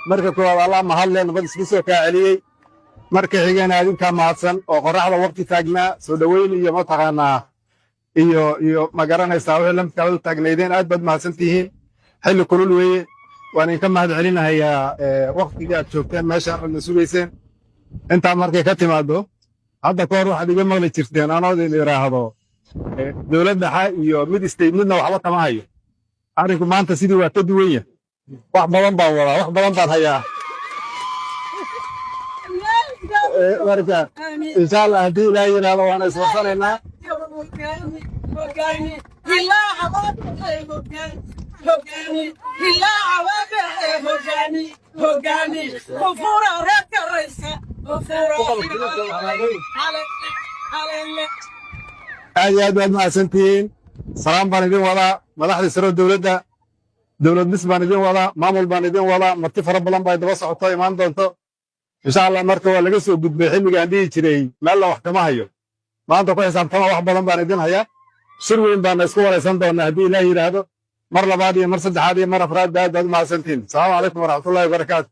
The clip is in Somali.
marka koowaad allah mahadle nabad isku soo kaa celiyey marka xigana adinkaa mahadsan oo qorraxda waqti taagnaa soo dhoweyn iyo mataqaanaa iyo ma garanaysaa wixii lamidkaad u taagnaydeen aad baad mahadsan tihiin xilli kulul weeye waan idinka mahad celinahayaa waqtigii aad joogteen meeshaan aadna sugayseen intaa markay ka timaado hadda ka hor waxaad iga maqli jirteen anoo idin idhaahdo dowlad dhexe iyo mid state midna waxba kama hayo arrinku maanta sidii waa ka duwan yahay wax badan baan wadaa wax badan baan hayaa marka insha allah haddii ilaah yidhaahdo waana iswarsanaynaa aad iyo aad baad mahadsantihiin salaam baan idin wadaa madaxdii sare dowladda dowlad mis baan idin wadaa maamul baan idin wadaa marti fara badan baa daba socoto imaan doonto insha allah marka waa laga soo gudbay xilligaan dhihi jiray meella wax kama hayo maanta ku xisaabtama wax badan baan idin hayaa shir weyn baana isku waraysan doonaa haddii ilaah yidhaahdo mar labaad iyo mar saddexaad iyo mar afraad aad baad u mahadsantihiin asalaamu calaykum waraxmatullahi wabarakaatu